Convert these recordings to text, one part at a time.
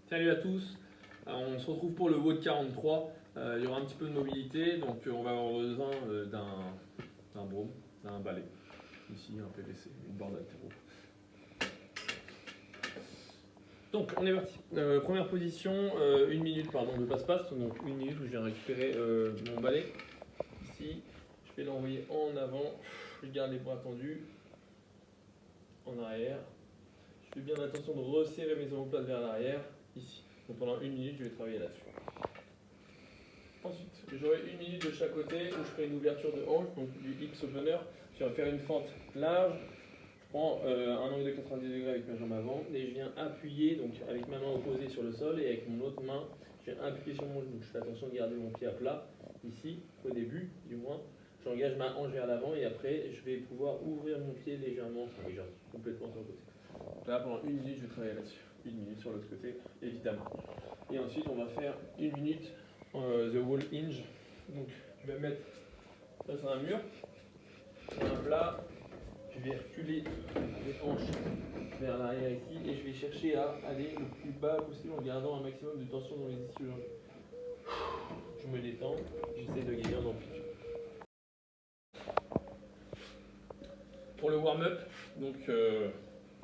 Salut à tous, on se retrouve pour le WOD 43. Il y aura un petit peu de mobilité, donc on va avoir besoin d'un brome, d'un balai. Ici un PVC, une bande altéro. Donc on est parti. Première position, 1 minute de passe-passe, donc 1 minute où je viens récupérer mon balai. Ici, je vais l'envoyer en avant, je garde les bras tendus, en arrière. Je fais bien attention de resserrer mes omoplates vers l'arrière, ici. Donc pendant 1 minute, je vais travailler là-dessus. Ensuite, j'aurai 1 minute de chaque côté où je ferai une ouverture de hanche, donc du hips opener. Je vais faire une fente large. Je prends un angle de 90 degrés avec ma jambe avant et je viens appuyer, donc avec ma main opposée sur le sol et avec mon autre main, je viens appuyer sur mon genou. Je fais attention de garder mon pied à plat, ici, au début du moins. J'engage ma hanche vers l'avant et après, je vais pouvoir ouvrir mon pied légèrement, complètement sur le côté. Donc là, pendant 1 minute, je vais travailler là-dessus. 1 minute sur l'autre côté, évidemment. Et ensuite, on va faire 1 minute the wall hinge. Donc, je vais mettre face à un mur, un plat. Je vais reculer les hanches vers l'arrière ici et je vais chercher à aller le plus bas possible en gardant un maximum de tension dans les ischio-jambiers. Je me détends, j'essaie de gagner en amplitude. Pour le warm-up, donc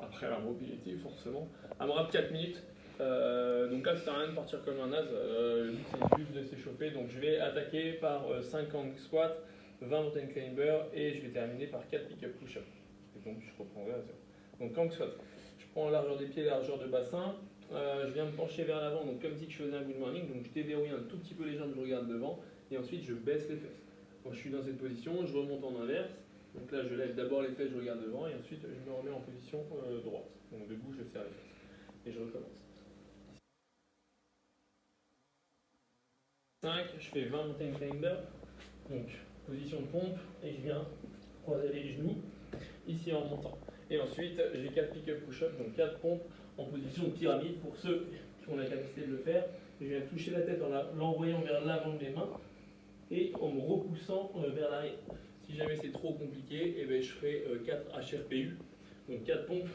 après la mobilité forcément, AMRAP 4 minutes. Donc là, ça sert à rien de partir comme un naze. Le but c'est juste de s'échauffer. Donc je vais attaquer par 5 hang squat, 20 mountain climber et je vais terminer par 4 pick-up push-up. Et donc je reprendrai à 0. Donc hang squat, je prends largeur des pieds, largeur de bassin. Je viens me pencher vers l'avant, donc comme si je faisais un good morning. Donc je déverrouille un tout petit peu les jambes, je regarde devant et ensuite je baisse les fesses. Quand je suis dans cette position, je remonte en inverse. Donc là, je lève d'abord les fesses, je regarde devant et ensuite je me remets en position droite. Donc debout, je serre les fesses. Et je recommence. 5, je fais 20 mountain climber. Donc position de pompe et je viens croiser les genoux ici en montant. Et ensuite, j'ai 4 pick-up push-up, donc 4 pompes en position de pyramide pour ceux qui ont la capacité de le faire. Je viens toucher la tête en l'envoyant vers l'avant de mes mains et en me repoussant vers l'arrière. Si jamais c'est trop compliqué, eh bien, je ferai 4 HRPU, donc 4 pompes,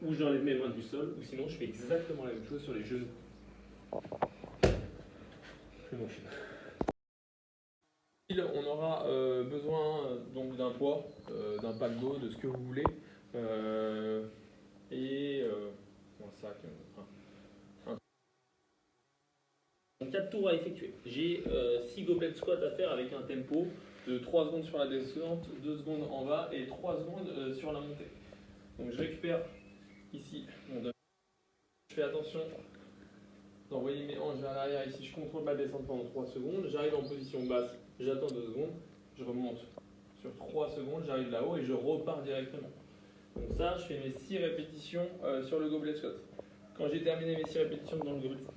où j'enlève mes mains du sol, ou sinon je fais exactement la même chose sur les genoux. Je m'enchaîne. On aura besoin donc d'un poids, d'un pack d'eau, de ce que vous voulez, et un sac. Donc 4 tours à effectuer. J'ai 6 goblet squats à faire avec un tempo de 3 secondes sur la descente, 2 secondes en bas et 3 secondes sur la montée. Donc je récupère ici mon dumbbell. Je fais attention d'envoyer mes hanches vers l'arrière. Ici, je contrôle ma descente pendant 3 secondes. J'arrive en position basse, j'attends 2 secondes. Je remonte sur 3 secondes, j'arrive là-haut et je repars directement. Donc ça, je fais mes 6 répétitions sur le goblet squat. Quand j'ai terminé mes 6 répétitions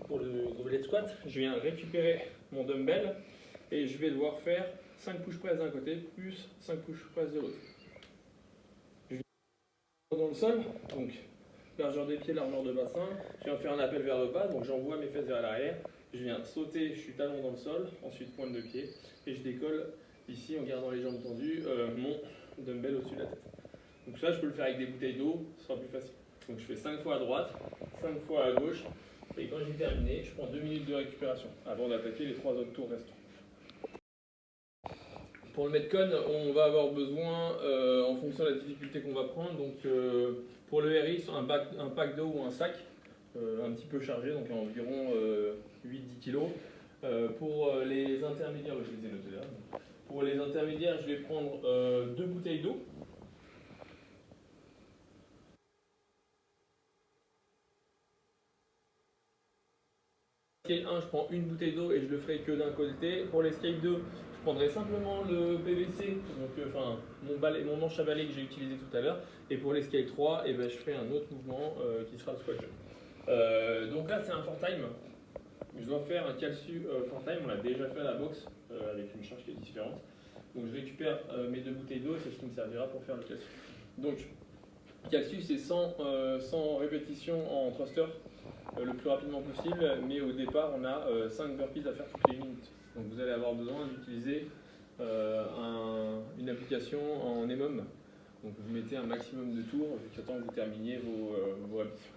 pour le goblet squat, je viens récupérer mon dumbbell et je vais devoir faire 5 push press d'un côté plus 5 push press de l'autre. Je viens dans le sol, donc largeur des pieds, largeur de bassin. Je viens faire un appel vers le bas, donc j'envoie mes fesses vers l'arrière. Je viens sauter, je suis talon dans le sol, ensuite pointe de pied et je décolle ici en gardant les jambes tendues mon dumbbell au-dessus de la tête. Donc ça, je peux le faire avec des bouteilles d'eau, ce sera plus facile. Donc je fais 5 fois à droite, 5 fois à gauche, et quand j'ai terminé, je prends 2 minutes de récupération avant d'attaquer les 3 autres tours restants. Pour le Metcon, on va avoir besoin, en fonction de la difficulté qu'on va prendre, donc pour le RX, un pack d'eau ou un sac, un petit peu chargé, donc environ 8-10 kg. Pour les intermédiaires, je les ai notés là. Pour les intermédiaires, je vais prendre 2 bouteilles d'eau. Scale 1, je prends une bouteille d'eau et je le ferai que d'un côté. Pour les scale 2, je prendrai simplement le PVC, donc mon manche à balai que j'ai utilisé tout à l'heure. Et pour les scale 3, eh ben, je ferai un autre mouvement qui sera le squat jump. Donc là, c'est un 4-time. Je dois faire un calcium 4-time. On l'a déjà fait à la boxe avec une charge qui est différente. Donc je récupère mes 2 bouteilles d'eau, c'est ce qui me servira pour faire le calcium. Donc, calcium, c'est 100 répétitions en thruster. Le plus rapidement possible, mais au départ on a 5 burpees à faire toutes les minutes. Donc vous allez avoir besoin d'utiliser une application en EMOM. Donc vous mettez un maximum de tours jusqu'à temps que vous terminiez vos répétitions.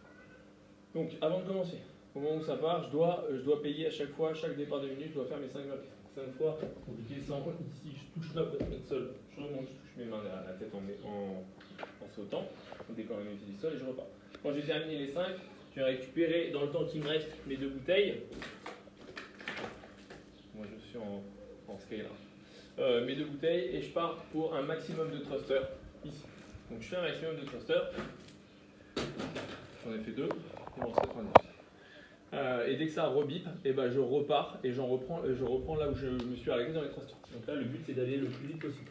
Donc avant de commencer, au moment où ça part, je dois payer à chaque fois, chaque départ de minute, je dois faire mes 5 burpees. 5 fois, compliqué, 100 ici, je touche la poitrine seule, je remonte, je touche mes mains derrière la tête en sautant, en décollant mes pieds du sol et je repars. Quand j'ai terminé les 5, je vais récupérer dans le temps qui me reste mes 2 bouteilles. Moi je suis en scale. Mes 2 bouteilles et je pars pour un maximum de thrusters ici. Donc je fais un maximum de thrusters. J'en ai fait 2, il me reste 90. Et dès que ça rebip, et ben je repars et je reprends là où je me suis arrêté dans les thrusters. Donc là le but c'est d'aller le plus vite possible.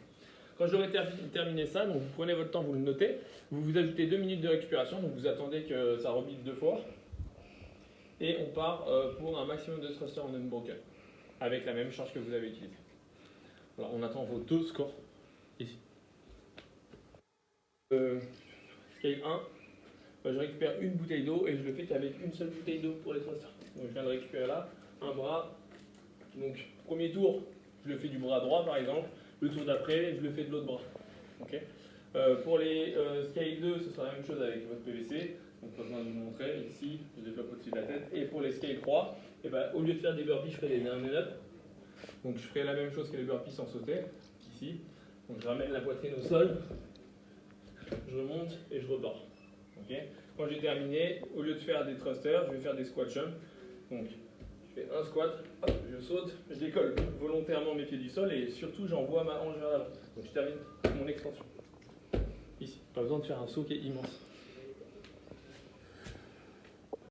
Quand j'aurai terminé ça, donc vous prenez votre temps, vous le notez, vous ajoutez 2 minutes de récupération, donc vous attendez que ça rebip 2 fois. Et on part pour un maximum de thrusters en unbroken, avec la même charge que vous avez utilisée. Alors on attend vos 2 scores, ici. Scale 1. Je récupère une bouteille d'eau et je le fais qu'avec une seule bouteille d'eau pour les thrusters. Donc je viens de récupérer là un bras. Donc premier tour, je le fais du bras droit par exemple. Le tour d'après, je le fais de l'autre bras. Okay. Pour les scale 2, ce sera la même chose avec votre PVC. Donc pas besoin de vous montrer ici, je développe au-dessus de la tête. Et pour les scale 3, et ben, au lieu de faire des burpees, je ferai des down and up. Donc je ferai la même chose que les burpees sans sauter, ici. Donc je ramène la poitrine au sol, je remonte et je repars. Okay. Quand j'ai terminé, au lieu de faire des thrusters, je vais faire des squat jumps. Donc, je fais un squat, hop, je saute, je décolle volontairement mes pieds du sol et surtout j'envoie ma hanche vers l'avant. Donc je termine mon extension. Ici, pas besoin de faire un saut qui est immense.